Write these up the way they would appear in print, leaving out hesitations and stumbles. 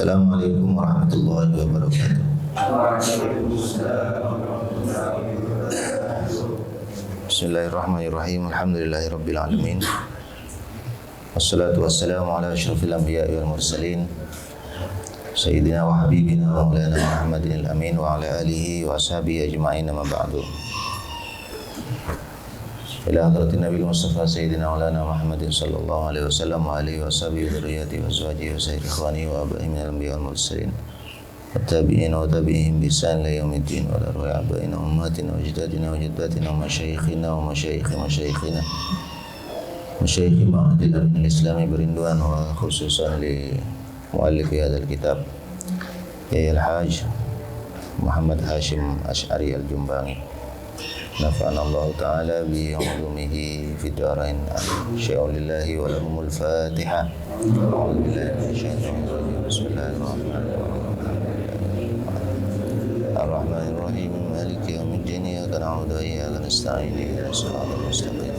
Assalamualaikum warahmatullahi wabarakatuh. Bismillahirrahmanirrahim. Alhamdulillahirabbil alamin. Wassalatu wassalamu ala asyrafil anbiya'i wal mursalin Sayyidina wa habibina wa maulana Muhammadin al-amin wa ala alihi wa ashabihi ajma'in, amma ba'du. Ila hadratin Nabi Mustafa Sayyidina maulana Muhammadin sallallahu alaihi wasallam wa alihi wa ashabihi wa dhurriyyatihi wa azwajihi wa sayyidi ikhwani wa abaihi minal anbiya'i wal mursalin والتابعين وتابعيهم بإحسان إلى يوم الدين وعلى أرواح آبائنا وأمهاتنا وأجدادنا وجداتنا ومشايخنا ومشايخ مشايخنا مشايخ معهد من الإسلام برندوان، وخصوصا لمؤلف هذا الكتاب الحاج محمد هاشم أشعري الجنباني، نفعنا الله تعالى بعلومه في الدارين. شاء لله ولهم الفاتحة. أعوذ بالله من الشيطان الرجيم. بسم الله الرحمن الرحيم. الرحمن الرحيم مالك يوم الدين، إياك نعبد وإياك نستعين، اهدنا الصراط المستقيم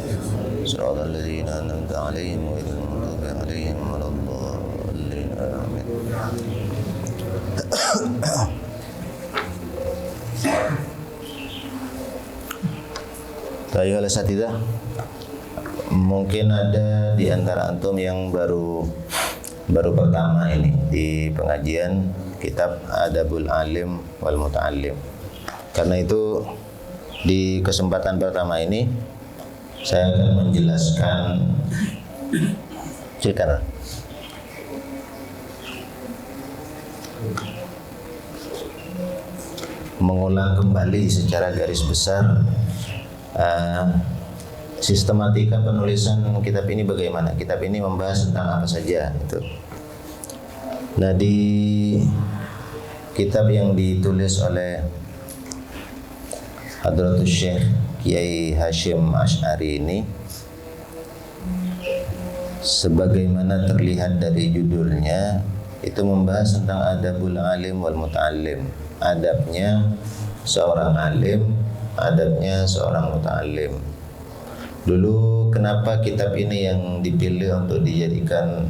صراط الذين أنعمت عليهم غير المغضوب عليهم ولا الضالين آمين. Tayyib al-Asatidah, mungkin ada di antara antum yang baru pertama ini di pengajian kitab Adabul Alim wal Muta'allim. Karena itu di kesempatan pertama ini saya akan menjelaskan mengulang kembali secara garis besar sistematika penulisan kitab ini bagaimana. Kitab ini membahas tentang apa saja itu. Nah, di kitab yang ditulis oleh Hadratus Syekh Kiai Hashim Asy'ari ini, sebagaimana terlihat dari judulnya, itu membahas tentang adabul alim wal muta'allim. Adabnya seorang alim, adabnya seorang muta'allim. Dulu kenapa kitab ini yang dipilih untuk dijadikan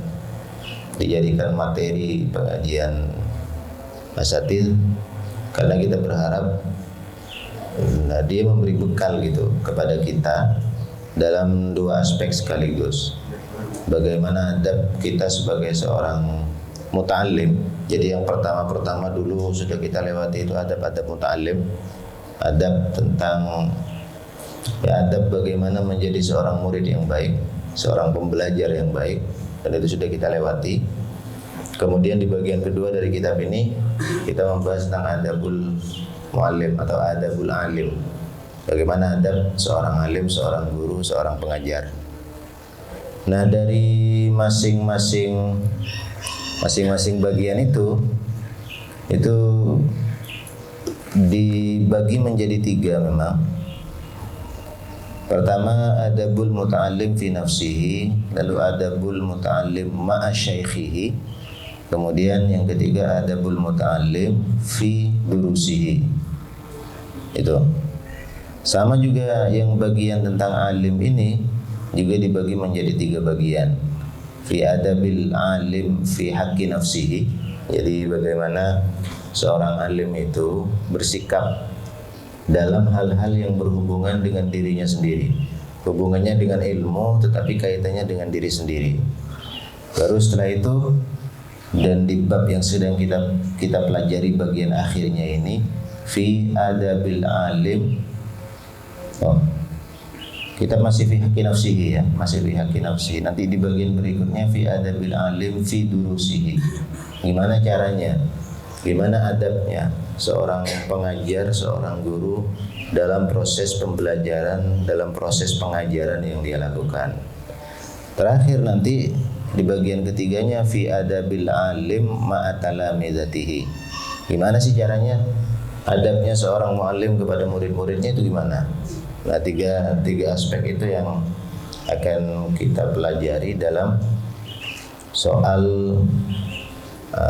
materi pengajian asatidz? Karena kita berharap dia memberi bekal gitu kepada kita dalam dua aspek sekaligus. Bagaimana adab kita sebagai seorang muta'allim. Jadi yang pertama dulu sudah kita lewati itu adab-adab muta'allim. Adab tentang adab bagaimana menjadi seorang murid yang baik, seorang pembelajar yang baik, dan itu sudah kita lewati. Kemudian di bagian kedua dari kitab ini kita membahas tentang adabul muallim atau adabul alim. Bagaimana adab seorang alim, seorang guru, seorang pengajar. Nah, dari masing-masing bagian itu dibagi menjadi tiga memang. Pertama, adabul muta'allim fi nafsihi, lalu adabul muta'allim ma'a syaikhihi, kemudian yang ketiga adabul muta'allim fi durusihi. Itu sama juga yang bagian tentang alim ini juga dibagi menjadi tiga bagian. Fi adabil alim fi haqqi nafsihi, jadi bagaimana seorang alim itu bersikap dalam hal-hal yang berhubungan dengan dirinya sendiri, hubungannya dengan ilmu tetapi kaitannya dengan diri sendiri. Baru setelah itu, dan di bab yang sedang kita pelajari bagian akhirnya ini, fi adabil alim, kita masih fi haqqi nafsihi ya, masih fi haqqi nafsihi. Nanti di bagian berikutnya fi adabil alim fi durusihi. Gimana caranya? Gimana adabnya seorang pengajar, seorang guru dalam proses pembelajaran, dalam proses pengajaran yang dia lakukan. Terakhir nanti di bagian ketiganya fi adabil alim ma'a talamizatihi. Gimana sih caranya adabnya seorang muallim kepada murid-muridnya itu gimana? Nah, tiga aspek itu yang akan kita pelajari dalam soal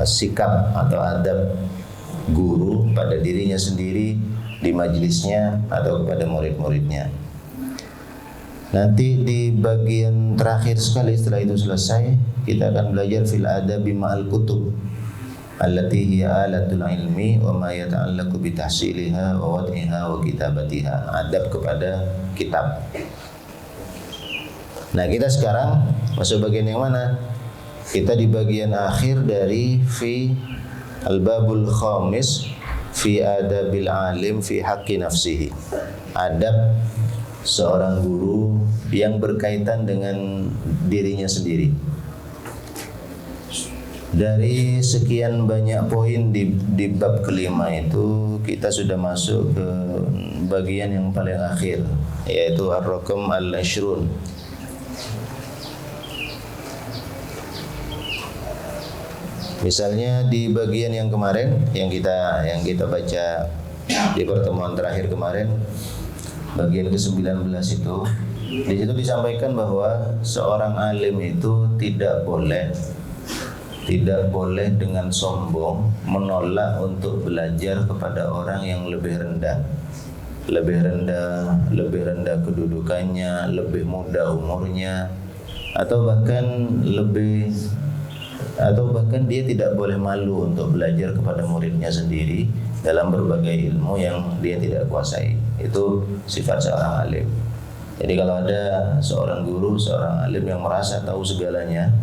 sikap atau adab guru pada dirinya sendiri, di majelisnya, atau kepada murid-muridnya. Nanti di bagian terakhir sekali setelah itu selesai, kita akan belajar fil adabi ma'al kutub. allati hiya alatul ilmi wa ma yata'allaqu bi tahsiliha wa wad'iha wa kitabatiha. Adab kepada kitab. Nah, kita sekarang masuk bagian yang mana? Kita di bagian akhir dari fi al-babul khamis fi adabil alim fi haqqi nafsihi. Adab seorang guru yang berkaitan dengan dirinya sendiri. Dari sekian banyak poin di bab kelima itu, kita sudah masuk ke bagian yang paling akhir, yaitu ar-raqam al-ashrun. Misalnya di bagian yang kemarin yang kita baca di pertemuan terakhir kemarin, bagian ke-19 itu, di situ disampaikan bahwa seorang alim itu tidak boleh dengan sombong menolak untuk belajar kepada orang yang lebih rendah kedudukannya, lebih muda umurnya, atau bahkan dia tidak boleh malu untuk belajar kepada muridnya sendiri dalam berbagai ilmu yang dia tidak kuasai. Itu sifat seorang alim. Jadi kalau ada seorang guru, seorang alim yang merasa tahu segalanya,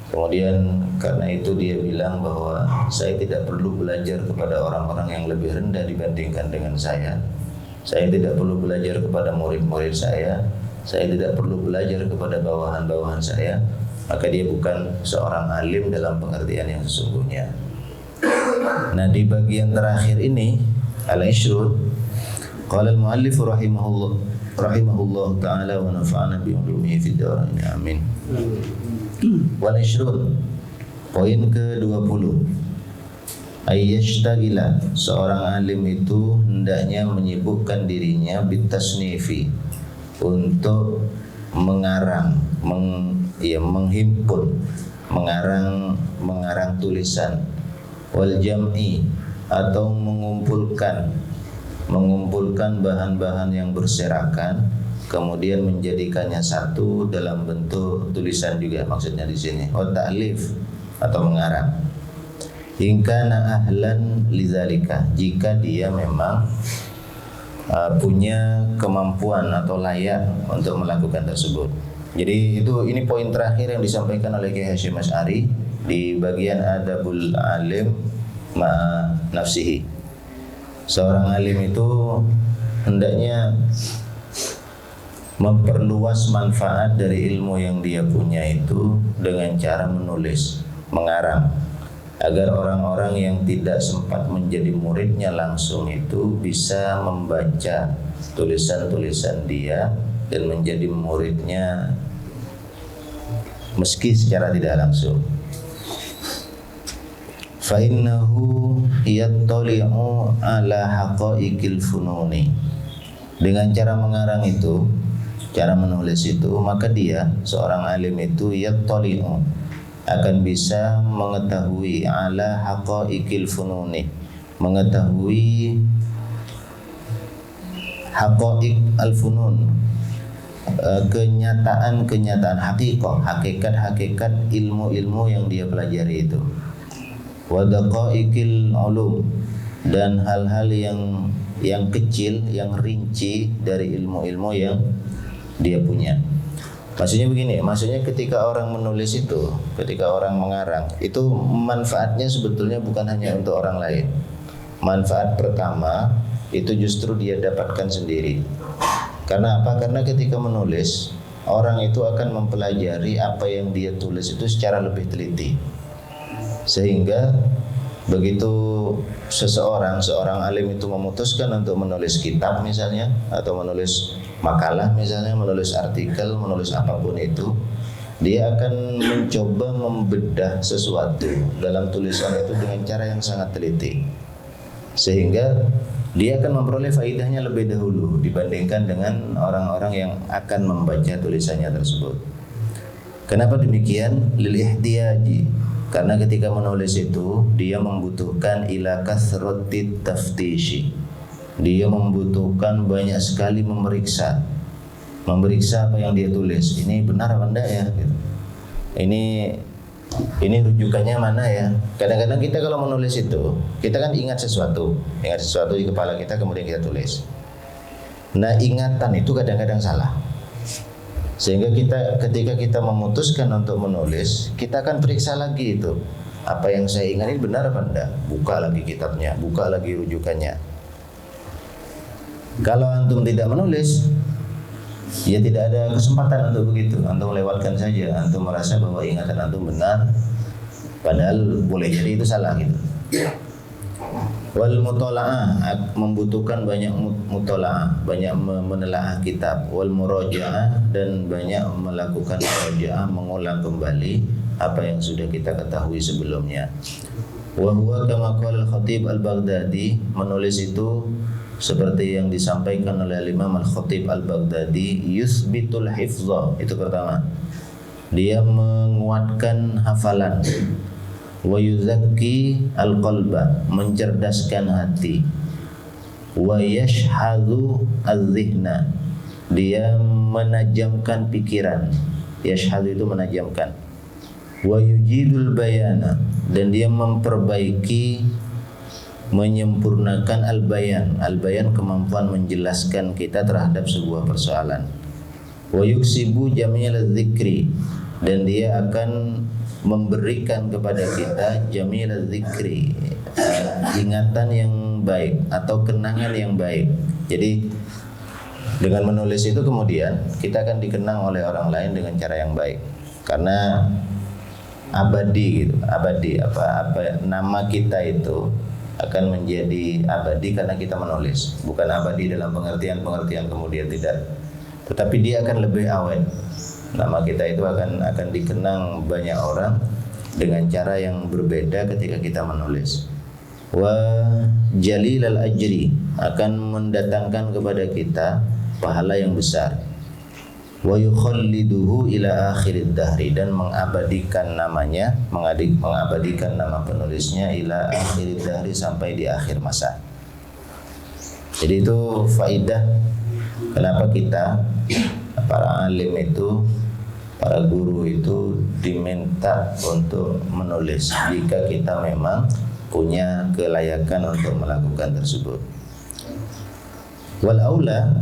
kemudian karena itu dia bilang bahwa saya tidak perlu belajar kepada orang-orang yang lebih rendah dibandingkan dengan saya tidak perlu belajar kepada murid-murid saya tidak perlu belajar kepada bawahan-bawahan saya, maka dia bukan seorang alim dalam pengertian yang sesungguhnya. Nah, di bagian terakhir ini al-ishrun, qala al-muallif rahimahullah ta'ala wa nafa'ana bi ulumihi fid dharain amin. Wal ishrun, poin ke-20, ayyashtagila, seorang alim itu hendaknya menyibukkan dirinya bitasnifi, untuk menghimpun, mengarang tulisan, wal jam'i, atau mengumpulkan bahan-bahan yang berserakan, kemudian menjadikannya satu dalam bentuk tulisan juga maksudnya di sini. Wa ta'lif, atau mengarang. Ingkana ahlan lidzalika, jika dia memang punya kemampuan atau layak untuk melakukan tersebut. Jadi ini poin terakhir yang disampaikan oleh Kiai Hasyim Asy'ari di bagian adabul alim ma'a nafsihi. Seorang alim itu hendaknya memperluas manfaat dari ilmu yang dia punya itu dengan cara menulis, mengarang, agar orang-orang yang tidak sempat menjadi muridnya langsung itu bisa membaca tulisan-tulisan dia dan menjadi muridnya meski secara tidak langsung. Fa innahu yattali'u ala haqa'iqil fununi. Dengan cara mengarang itu, cara menulis itu, maka dia, seorang alim itu, yattali'u, akan bisa mengetahui ala haqa'iqil fununi, mengetahui haqa'iq al-funun, kenyataan hakikat ilmu-ilmu yang dia pelajari itu, wa daqaiqil ulum, dan hal-hal yang kecil, yang rinci dari ilmu-ilmu yang dia punya. Maksudnya begini, maksudnya ketika orang menulis itu, ketika orang mengarang itu, manfaatnya sebetulnya bukan hanya untuk orang lain. Manfaat pertama itu justru dia dapatkan sendiri. Karena apa? Karena ketika menulis, orang itu akan mempelajari apa yang dia tulis itu secara lebih teliti. Sehingga begitu seorang alim itu memutuskan untuk menulis kitab misalnya, atau menulis makalah misalnya, menulis artikel, menulis apapun itu, dia akan mencoba membedah sesuatu dalam tulisan itu dengan cara yang sangat teliti, sehingga dia akan memperoleh faidahnya lebih dahulu dibandingkan dengan orang-orang yang akan membaca tulisannya tersebut. Kenapa demikian? Lil ihtiyaji, karena ketika menulis itu dia membutuhkan ila kasratit taftishi, dia membutuhkan banyak sekali memeriksa apa yang dia tulis. Ini benar apa enggak ya? Gitu. Ini Ini rujukannya mana ya? Kadang-kadang kita kalau menulis itu, kita kan ingat sesuatu di kepala kita, kemudian kita tulis. Nah, ingatan itu kadang-kadang salah. Sehingga ketika kita memutuskan untuk menulis, kita akan periksa lagi itu. Apa yang saya ingat ini benar apa enggak? Buka lagi kitabnya, buka lagi rujukannya. Kalau antum tidak menulis, ya tidak ada kesempatan untuk begitu. Antum lewatkan saja. Antum merasa bahwa ingatan antum benar, padahal boleh jadi itu salah gitu. Wal mutola'ah, membutuhkan banyak mutola'ah, banyak menelaah kitab. Wal muraja'ah, dan banyak melakukan muraja'ah, mengulang kembali apa yang sudah kita ketahui sebelumnya. Wa huwa kama qala al-Khatib al-Baghdadi, menulis itu seperti yang disampaikan oleh Imam Al-Khatib Al-Baghdadi, yuthbitul hifdha, itu pertama. Dia menguatkan hafalan. Wa yuzakki al-qalba, mencerdaskan hati. Wa yashhadu al-dhihna, dia menajamkan pikiran. Yashhadu itu menajamkan. Wa yujidul bayana, dan dia memperbaiki, menyempurnakan al-bayan. Al-bayan kemampuan menjelaskan kita terhadap sebuah persoalan. Wa yuksibu jamil dzikri, dan dia akan memberikan kepada kita jamil dzikri, ingatan yang baik atau kenangan yang baik. Jadi dengan menulis itu kemudian kita akan dikenang oleh orang lain dengan cara yang baik, karena abadi gitu. Abadi apa nama kita itu akan menjadi abadi karena kita menulis. Bukan abadi dalam pengertian kemudian tidak, tetapi dia akan lebih awet. Nama kita itu akan dikenang banyak orang dengan cara yang berbeda ketika kita menulis. Wa jalilal ajri, akan mendatangkan kepada kita pahala yang besar. Wa yukhalliduhu ila akhirid dahri, dan mengabadikan namanya, mengabadikan nama penulisnya ila akhirid dahri, sampai di akhir masa. Jadi itu faidah kenapa kita para alim itu, para guru itu diminta untuk menulis jika kita memang punya kelayakan untuk melakukan tersebut. Wal aula,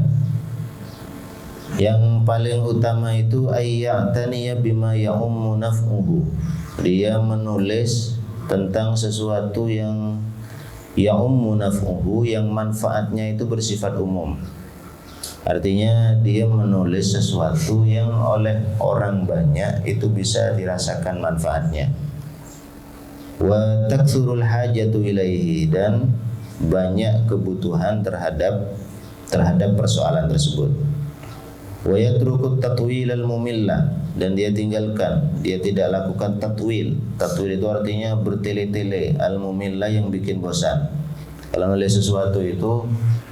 yang paling utama itu ayyataniya bima ya'ummu naf'uhu, dia menulis tentang sesuatu yang ya'ummu naf'uhu, yang manfaatnya itu bersifat umum. Artinya dia menulis sesuatu yang oleh orang banyak itu bisa dirasakan manfaatnya. Wa taksurul hajatu ilaihi, dan banyak kebutuhan terhadap persoalan tersebut. Wa yatrukut tatwil al-mumillah, dan dia tinggalkan, dia tidak lakukan tatwil. Tatwil itu artinya bertele-tele, al-mumillah yang bikin bosan. Kalau nulis sesuatu itu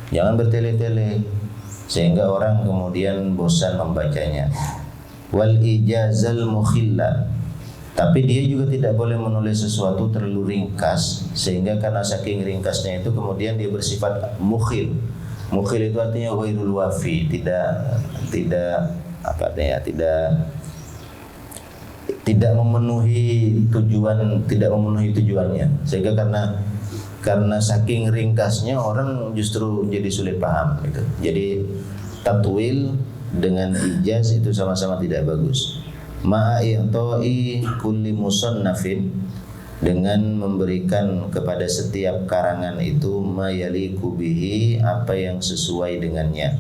jangan bertele-tele sehingga orang kemudian bosan membacanya. Wal ijazal mukhilla, tapi dia juga tidak boleh menulis sesuatu terlalu ringkas, sehingga karena saking ringkasnya itu kemudian dia bersifat mukhil. Mukhil itu artinya ghairul wafi, tidak memenuhi tujuannya, sehingga karena saking ringkasnya orang justru jadi sulit paham gitu. Jadi tatwil dengan ijaz itu sama-sama tidak bagus. Ma'i'ta'i kulli musannafin, dengan memberikan kepada setiap karangan itu mayaliku bihi, apa yang sesuai dengannya.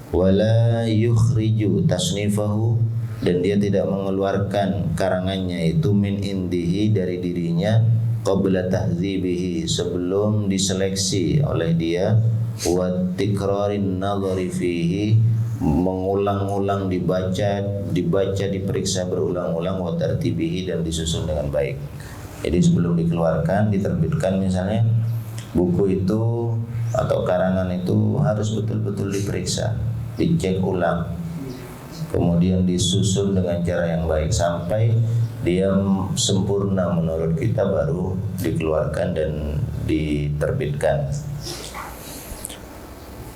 Wala yukhriju tasnifahu, dan dia tidak mengeluarkan karangannya itu min indihi, dari dirinya, qabla tahdzibihi, sebelum diseleksi oleh dia, wa tikrarin nadhari fihi, mengulang-ulang dibaca, diperiksa berulang-ulang, wa tartibihi, dan disusun dengan baik. Jadi sebelum dikeluarkan, diterbitkan misalnya, buku itu atau karangan itu harus betul-betul diperiksa, dicek ulang, kemudian disusun dengan cara yang baik sampai dia sempurna menurut kita, baru dikeluarkan dan diterbitkan.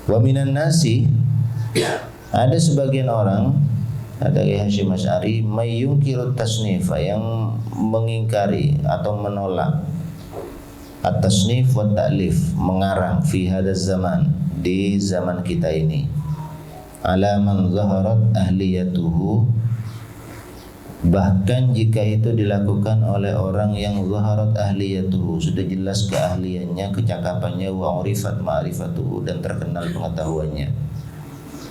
Wa minan nasi, ada sebagian orang Ada Kiai Hasyim Asy'ari mayyungkirut tasnifa, yang mengingkari atau menolak at-tasnif wa ta'lif, mengarang fi hadzal zaman, di zaman kita ini, ala man zaharat ahliyatuhu, bahkan jika itu dilakukan oleh orang yang zaharat ahliyatuhu, sudah jelas keahliannya, kecakapannya, wa urifat ma'rifatuhu, dan terkenal pengetahuannya.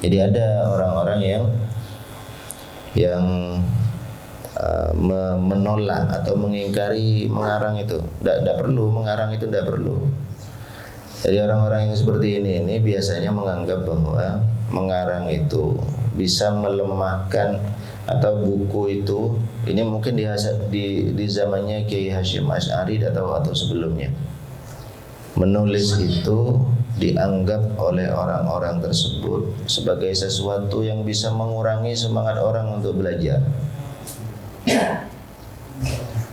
Jadi ada orang-orang yang menolak atau mengingkari mengarang itu. Tidak perlu mengarang itu, tidak perlu. Jadi orang-orang yang seperti ini biasanya menganggap bahwa mengarang itu bisa melemahkan, atau buku itu, ini mungkin di zamannya Kiai Hasyim Asy'ari atau sebelumnya, menulis itu dianggap oleh orang-orang tersebut sebagai sesuatu yang bisa mengurangi semangat orang untuk belajar.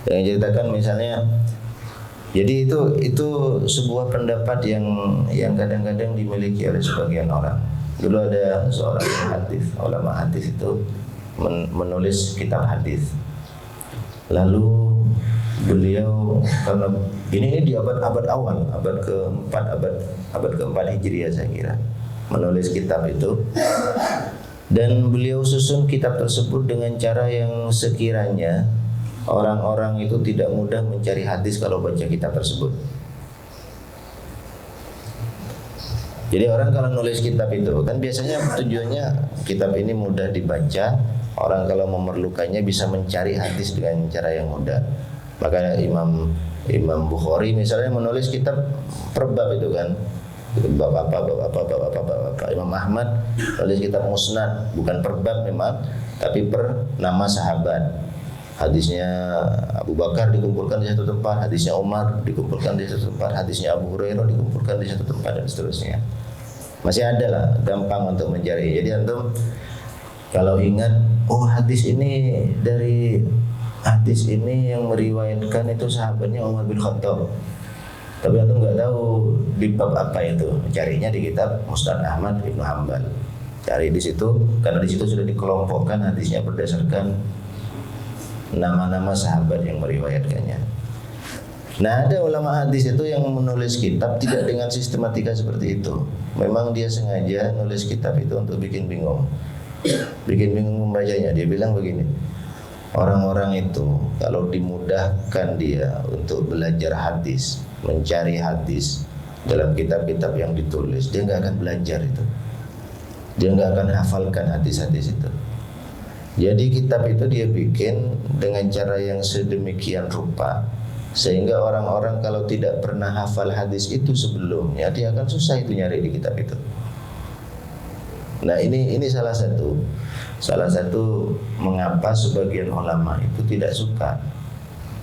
Yang ceritakan misalnya, jadi itu sebuah pendapat yang kadang-kadang dimiliki oleh sebagian orang. Dulu ada seorang hadis, ulama hadis itu menulis kitab hadis. Lalu beliau, karena ini di abad awal, abad keempat Hijriah saya kira, menulis kitab itu. Dan beliau susun kitab tersebut dengan cara yang sekiranya orang-orang itu tidak mudah mencari hadis kalau baca kitab tersebut. Jadi orang kalau nulis kitab itu kan biasanya tujuannya kitab ini mudah dibaca, orang kalau memerlukannya bisa mencari hadis dengan cara yang mudah. Maka Imam Bukhari misalnya menulis kitab per bab itu kan, bab apa. Imam Ahmad menulis kitab Musnad, bukan per bab memang, tapi per nama sahabat. Hadisnya Abu Bakar dikumpulkan di satu tempat, hadisnya Umar dikumpulkan di satu tempat, hadisnya Abu Hurairah dikumpulkan di satu tempat, dan seterusnya. Masih ada lah, gampang untuk mencari. Jadi antum kalau ingat, oh hadis ini yang meriwayatkan itu sahabatnya Umar bin Khattab, tapi antum nggak tahu di bab apa itu, carinya di kitab Musnad Ahmad Ibnu Hanbal. Cari di situ, karena di situ sudah dikelompokkan hadisnya berdasarkan nama-nama sahabat yang meriwayatkannya. Nah, ada ulama hadis itu yang menulis kitab tidak dengan sistematika seperti itu. Memang dia sengaja nulis kitab itu untuk bikin bingung membacanya. Dia bilang begini, orang-orang itu kalau dimudahkan dia untuk belajar hadis, mencari hadis dalam kitab-kitab yang ditulis, dia nggak akan belajar itu. Dia nggak akan hafalkan hadis-hadis itu. Jadi kitab itu dia bikin dengan cara yang sedemikian rupa, sehingga orang-orang kalau tidak pernah hafal hadis itu sebelumnya, dia akan susah itu nyari di kitab itu. Nah ini salah satu mengapa sebagian ulama itu tidak suka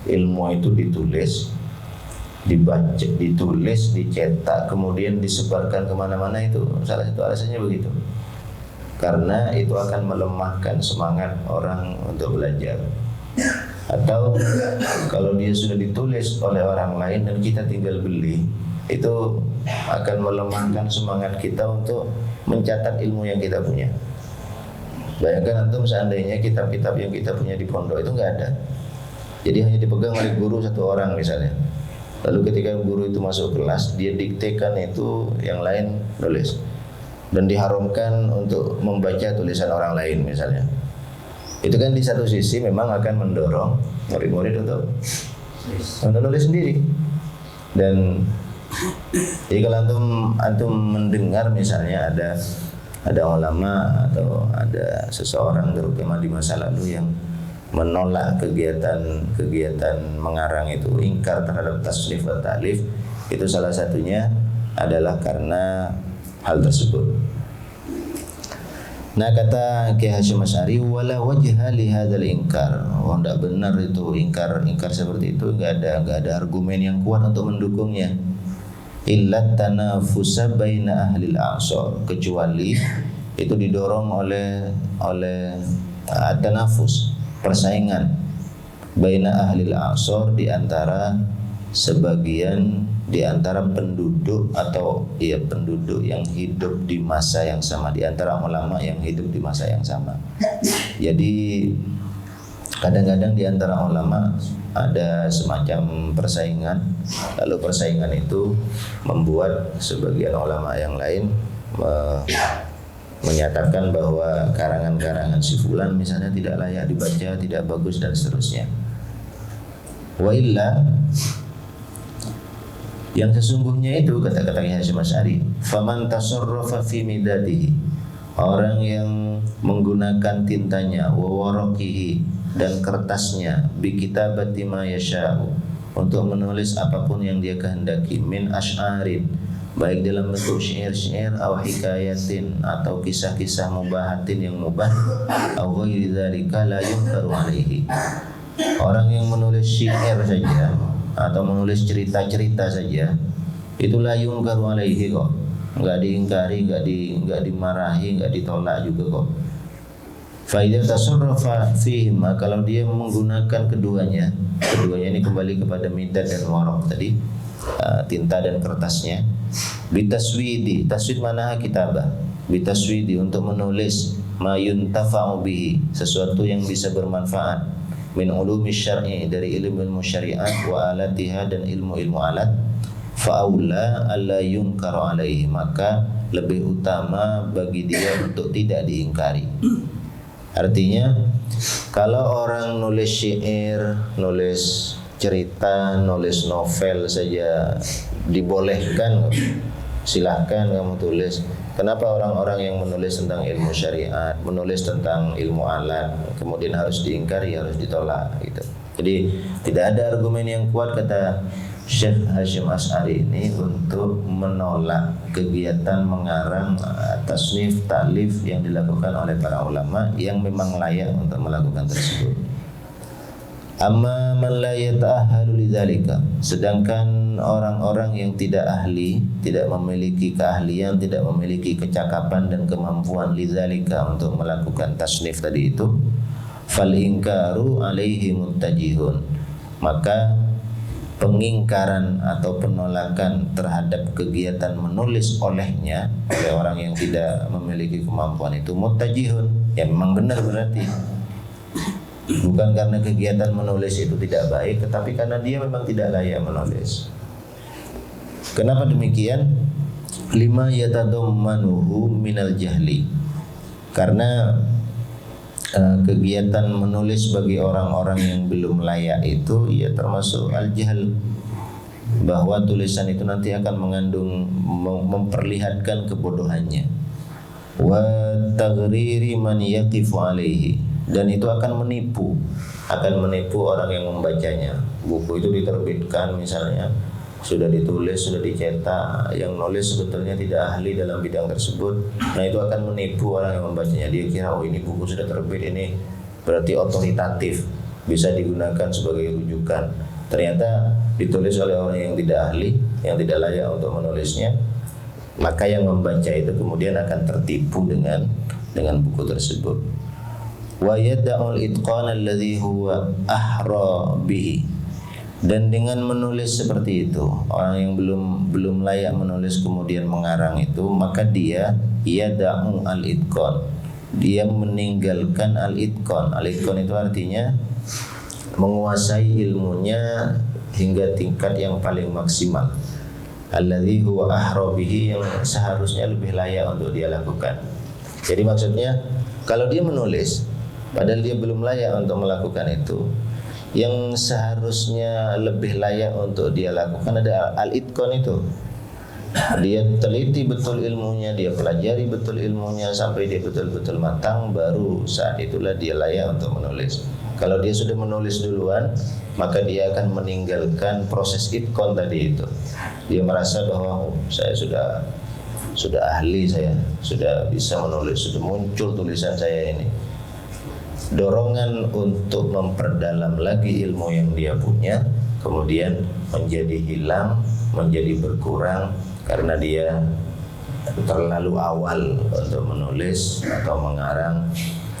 ilmu itu ditulis, dibaca, ditulis, dicetak, kemudian disebarkan kemana-mana. Itu salah satu alasannya begitu, karena itu akan melemahkan semangat orang untuk belajar. Atau kalau dia sudah ditulis oleh orang lain dan kita tinggal beli, itu akan melemahkan semangat kita untuk mencatat ilmu yang kita punya. Bayangkan antum seandainya kitab-kitab yang kita punya di pondok itu nggak ada, jadi hanya dipegang oleh guru satu orang misalnya. Lalu ketika guru itu masuk kelas, dia diktekan itu, yang lain nulis, dan diharamkan untuk membaca tulisan orang lain misalnya. Itu kan di satu sisi memang akan mendorong murid-murid untuk nulis sendiri. Dan jadi kalau antum mendengar misalnya ada ulama atau ada seseorang terutama di masa lalu yang menolak kegiatan mengarang itu, ingkar terhadap tasnif dan ta'lif, itu salah satunya adalah karena hal tersebut. Nah, kata Kiai Hasyim Asy'ari, wala wajha li hadzal inkar. Oh, enggak benar itu ingkar seperti itu, enggak ada argumen yang kuat untuk mendukungnya. Illa tanafusa baina ahli al-a'sar, kecuali itu didorong oleh tanafus, persaingan baina ahli al-a'sar, di antara sebagian di antara penduduk penduduk yang hidup di masa yang sama, di antara ulama yang hidup di masa yang sama. Jadi kadang-kadang di antara ulama ada semacam persaingan, lalu persaingan itu membuat sebagian ulama yang lain menyatakan bahwa karangan-karangan si fulan misalnya tidak layak dibaca, tidak bagus dan seterusnya. Wa illa, yang sesungguhnya itu kata-kata Hasyim Asy'ari, faman tasarrafa fi midadihi, orang yang menggunakan tintanya, wa waraqihi, dan kertasnya, bi kitabati ma yasha'u, untuk menulis apapun yang dia kehendaki, min asy'arin, baik dalam bentuk syair-syair, atau hikayatin, atau kisah-kisah mubahatin yang mubah, atau ghairi dzalika la yunkaru alaihi. Orang yang menulis syair saja atau menulis cerita-cerita saja, itulah yunkaru alaihi kok, enggak diingkari, enggak dimarahi, enggak ditolak juga kok. Fa idza tasarrafa fihi, kalau dia menggunakan keduanya ini kembali kepada midad dan waraq tadi, tinta dan kertasnya, bitaswidi, taswid mana kitabah, bitaswidi, untuk menulis ma yuntafa'u bihi, sesuatu yang bisa bermanfaat, min ulumi syar'i, dari ilmu syariat, wa alatiha, dan ilmu-ilmu alat, fa'aula alla yunkar alaihi, maka lebih utama bagi dia untuk tidak diingkari. Artinya kalau orang nulis syair, nulis cerita, nulis novel saja dibolehkan, silahkan kamu tulis. Kenapa orang-orang yang menulis tentang ilmu syariat, menulis tentang ilmu alat, kemudian harus diingkari, harus ditolak gitu. Jadi tidak ada argumen yang kuat, kata Syekh Hasyim Asy'ari ini, untuk menolak kegiatan mengarang, tasnif, ta'lif yang dilakukan oleh para ulama yang memang layak untuk melakukan tersebut. Amma man la yata'ahhalu lidzalika, sedangkan orang-orang yang tidak ahli, tidak memiliki keahlian, tidak memiliki kecakapan dan kemampuan lidzalika, untuk melakukan tasnif tadi itu, fal inkaru alaihi muttajihun, maka pengingkaran atau penolakan terhadap kegiatan menulis olehnya, oleh orang yang tidak memiliki kemampuan itu, muttajihun, ya memang benar berarti. Bukan karena kegiatan menulis itu tidak baik, tetapi karena dia memang tidak layak menulis. Kenapa demikian? Lima yatadammanuhu minal jahli, karena kegiatan menulis bagi orang-orang yang belum layak itu ya termasuk al-jahl, bahwa tulisan itu nanti akan mengandung, memperlihatkan kebodohannya. Wa taghriri man yaqifu alaihi, dan itu akan menipu orang yang membacanya. Buku itu diterbitkan misalnya, sudah ditulis, sudah dicetak, yang nulis sebetulnya tidak ahli dalam bidang tersebut. Nah itu akan menipu orang yang membacanya. Dia kira, oh ini buku sudah terbit, ini berarti otoritatif, bisa digunakan sebagai rujukan. Ternyata ditulis oleh orang yang tidak ahli, yang tidak layak untuk menulisnya. Maka yang membaca itu kemudian akan tertipu dengan buku tersebut. Wa yada'ul itqana alladhi huwa ahra bihi, dan dengan menulis seperti itu, orang yang belum layak menulis kemudian mengarang itu, maka dia yada'u al-itqan, dia meninggalkan al-itqan. Al-itqan itu artinya menguasai ilmunya hingga tingkat yang paling maksimal, alladhi huwa ahra bihi, yang seharusnya lebih layak untuk dia lakukan. Jadi maksudnya kalau dia menulis padahal dia belum layak untuk melakukan itu, yang seharusnya lebih layak untuk dia lakukan ada al-itqan itu. Dia teliti betul ilmunya, dia pelajari betul ilmunya sampai dia betul-betul matang, baru saat itulah dia layak untuk menulis. Kalau dia sudah menulis duluan, maka dia akan meninggalkan proses itqan tadi itu. Dia merasa bahwa saya sudah ahli, saya sudah bisa menulis, sudah muncul tulisan saya ini. Dorongan untuk memperdalam lagi ilmu yang dia punya kemudian menjadi hilang, menjadi berkurang, karena dia terlalu awal untuk menulis atau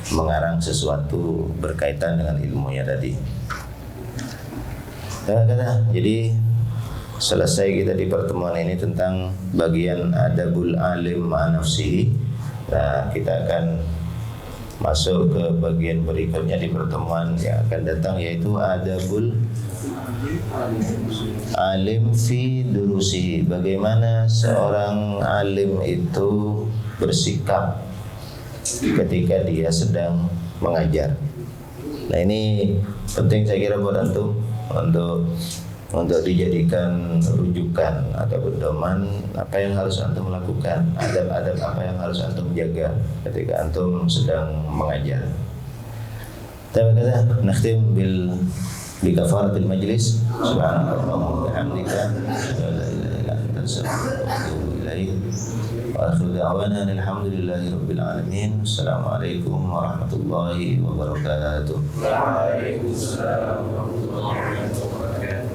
mengarang sesuatu berkaitan dengan ilmunya tadi. Jadi selesai kita di pertemuan ini tentang bagian adabul alim ma'a nafsihi. Nah, kita akan masuk ke bagian berikutnya di pertemuan yang akan datang, yaitu adabul alim fi durusihi. Bagaimana seorang alim itu bersikap ketika dia sedang mengajar. Nah, ini penting saya kira buat antum untuk dijadikan rujukan atau pedoman apa yang harus antum lakukan, adab-adab apa yang harus antum jaga ketika antum sedang mengajar. Terima kasih. Nakhtim bi kafaratil majlis. Subhanallahumma wa bihamdika, la ilaha illa anta, astaghfiruka wa atubu ilaik. Wa akhiru da'wana alhamdulillahi rabbil alamin. Assalamualaikum warahmatullahi wabarakatuh. Waalaikumsalam.